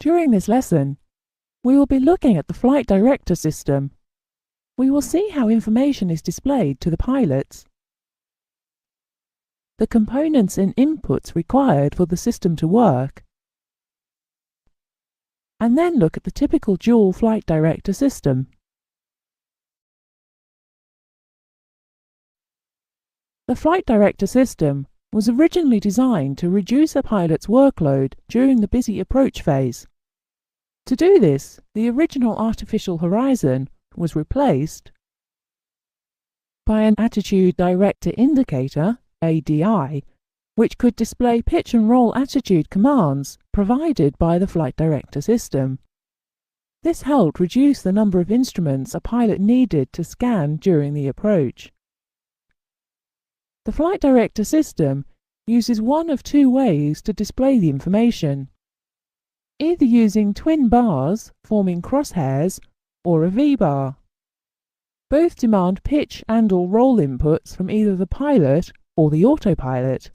During this lesson, we will be looking at the flight director system. We will see how information is displayed to the pilots, the components and inputs required for the system to work, and then look at the typical dual flight director system. The flight director system was originally designed to reduce a pilot's workload during the busy approach phase. To do this, the original artificial horizon was replaced by an attitude director indicator, ADI, which could display pitch and roll attitude commands provided by the flight director system. This helped reduce the number of instruments a pilot needed to scan during the approach. The flight director system uses one of two ways to display the information, either using twin bars forming crosshairs or a V-bar. Both demand pitch and/or roll inputs from either the pilot or the autopilot.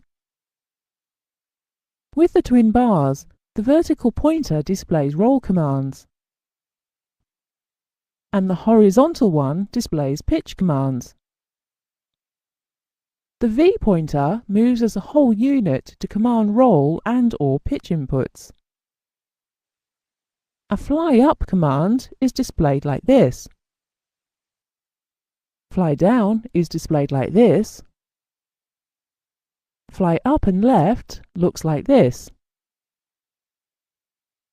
With the twin bars, the vertical pointer displays roll commands, and the horizontal one displays pitch commands. The V-pointer moves as a whole unit to command roll and/or pitch inputs. A fly-up command is displayed like this. Fly down is displayed like this. Fly up and left looks like this.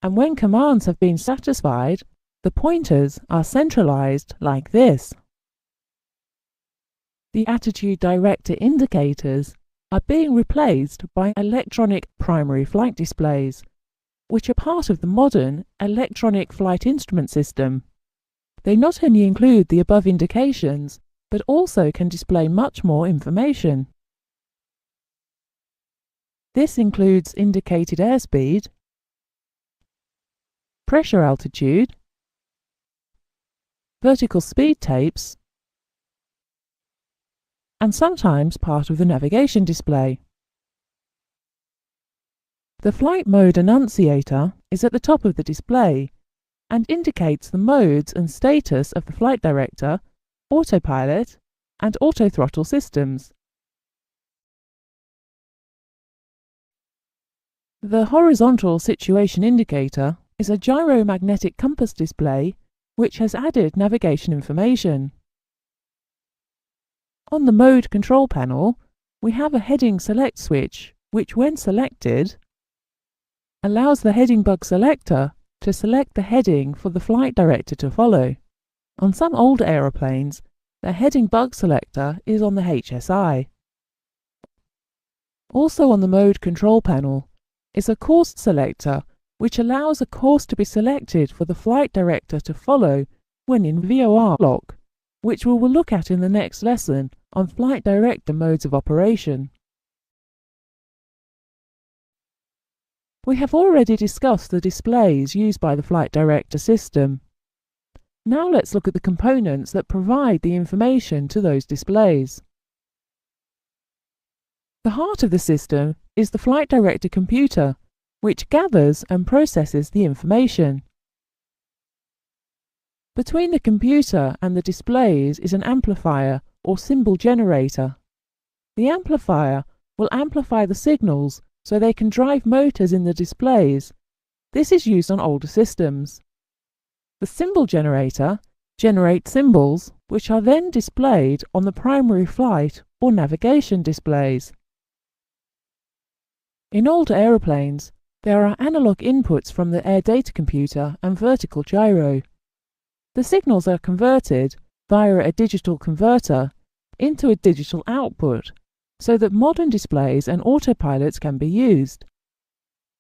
And when commands have been satisfied, the pointers are centralized like this. The attitude director indicators are being replaced by electronic primary flight displays, which are part of the modern electronic flight instrument system. They not only include the above indications, but also can display much more information. This includes indicated airspeed, pressure altitude, vertical speed tapes, and sometimes part of the navigation display. The flight mode annunciator is at the top of the display and indicates the modes and status of the flight director, autopilot, and autothrottle systems. The horizontal situation indicator is a gyromagnetic compass display which has added navigation information. On the mode control panel, we have a heading select switch which, when selected, allows the heading bug selector to select the heading for the flight director to follow. On some older aeroplanes, the heading bug selector is on the HSI. Also on the mode control panel is a course selector which allows a course to be selected for the flight director to follow when in VOR lock, which we will look at in the next lesson on flight director modes of operation. We have already discussed the displays used by the flight director system. Now let's look at the components that provide the information to those displays. The heart of the system is the flight director computer, which gathers and processes the information. Between the computer and the displays is an amplifier or symbol generator. The amplifier will amplify the signals so they can drive motors in the displays. This is used on older systems. The symbol generator generates symbols which are then displayed on the primary flight or navigation displays. In older aeroplanes, there are analog inputs from the air data computer and vertical gyro. The signals are converted via a digital converter into a digital output so that modern displays and autopilots can be used.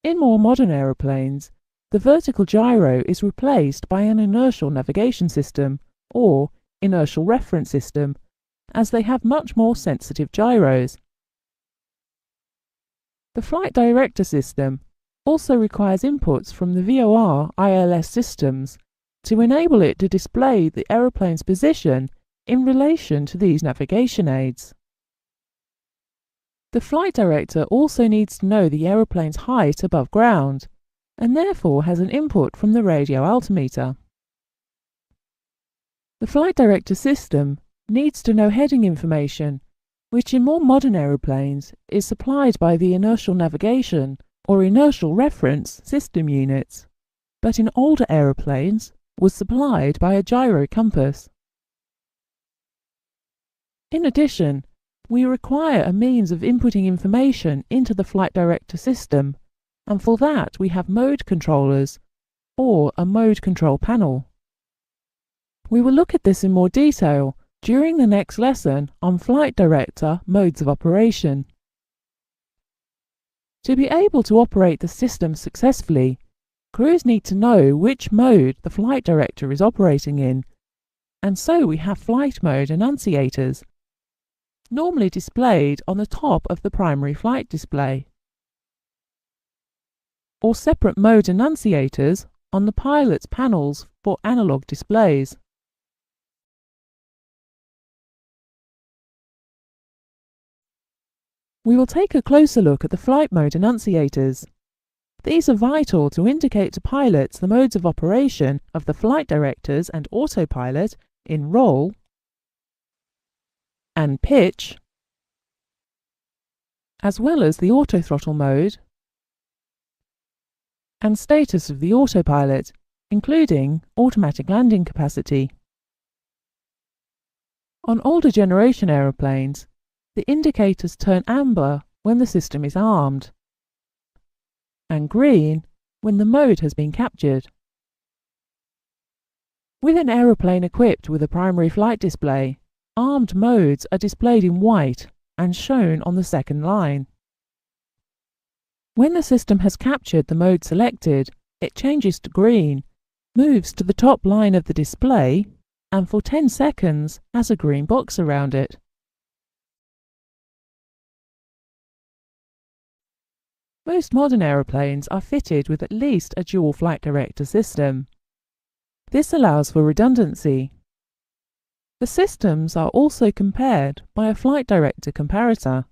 In more modern aeroplanes, the vertical gyro is replaced by an inertial navigation system or inertial reference system, as they have much more sensitive gyros. The flight director system also requires inputs from the VOR ILS systems to enable it to display the aeroplane's position in relation to these navigation aids. The flight director also needs to know the aeroplane's height above ground, and therefore has an input from the radio altimeter. The flight director system needs to know heading information, which in more modern aeroplanes is supplied by the inertial navigation or inertial reference system units, but in older aeroplanes was supplied by a gyro compass. In addition, we require a means of inputting information into the flight director system, and for that we have mode controllers, or a mode control panel. We will look at this in more detail during the next lesson on flight director modes of operation. To be able to operate the system successfully, crews need to know which mode the flight director is operating in, and so we have flight mode annunciators, normally displayed on the top of the primary flight display, or separate mode annunciators on the pilot's panels for analog displays. We will take a closer look at the flight mode annunciators. These are vital to indicate to pilots the modes of operation of the flight directors and autopilot in roll and pitch, as well as the autothrottle mode and status of the autopilot, including automatic landing capacity. On older generation aeroplanes, the indicators turn amber when the system is armed, and green when the mode has been captured. With an aeroplane equipped with a primary flight display, armed modes are displayed in white and shown on the second line. When the system has captured the mode selected, it changes to green, moves to the top line of the display, and for 10 seconds has a green box around it. Most modern aeroplanes are fitted with at least a dual flight director system. This allows for redundancy. The systems are also compared by a flight director comparator.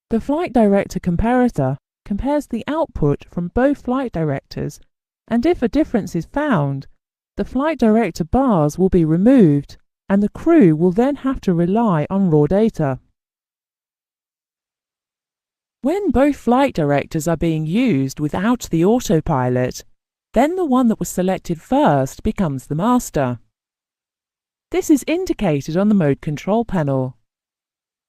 The flight director comparator compares the output from both flight directors, and if a difference is found, the flight director bars will be removed, and the crew will then have to rely on raw data. When both flight directors are being used without the autopilot, then the one that was selected first becomes the master. This is indicated on the mode control panel.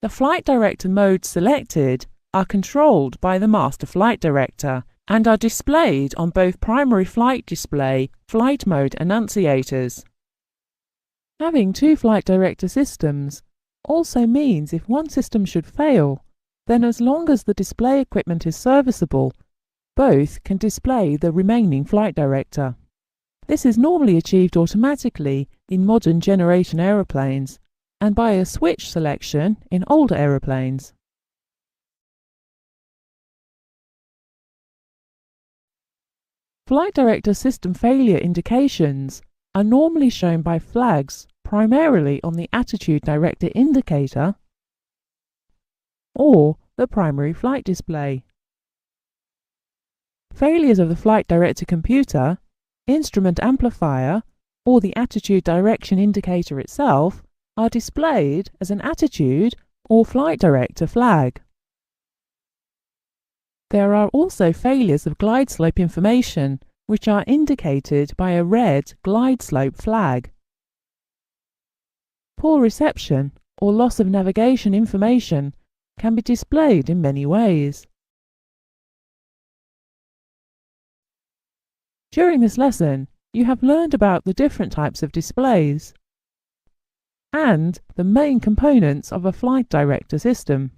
The flight director modes selected are controlled by the master flight director and are displayed on both primary flight display flight mode annunciators. Having two flight director systems also means if one system should fail, then as long as the display equipment is serviceable, both can display the remaining flight director. This is normally achieved automatically in modern generation aeroplanes and by a switch selection in older aeroplanes. Flight director system failure indications are normally shown by flags primarily on the attitude director indicator or the primary flight display. Failures of the flight director computer, instrument amplifier, or the attitude direction indicator itself are displayed as an attitude or flight director flag. There are also failures of glide slope information, which are indicated by a red glide slope flag. Poor reception or loss of navigation information can be displayed in many ways. During this lesson, you have learned about the different types of displays and the main components of a flight director system.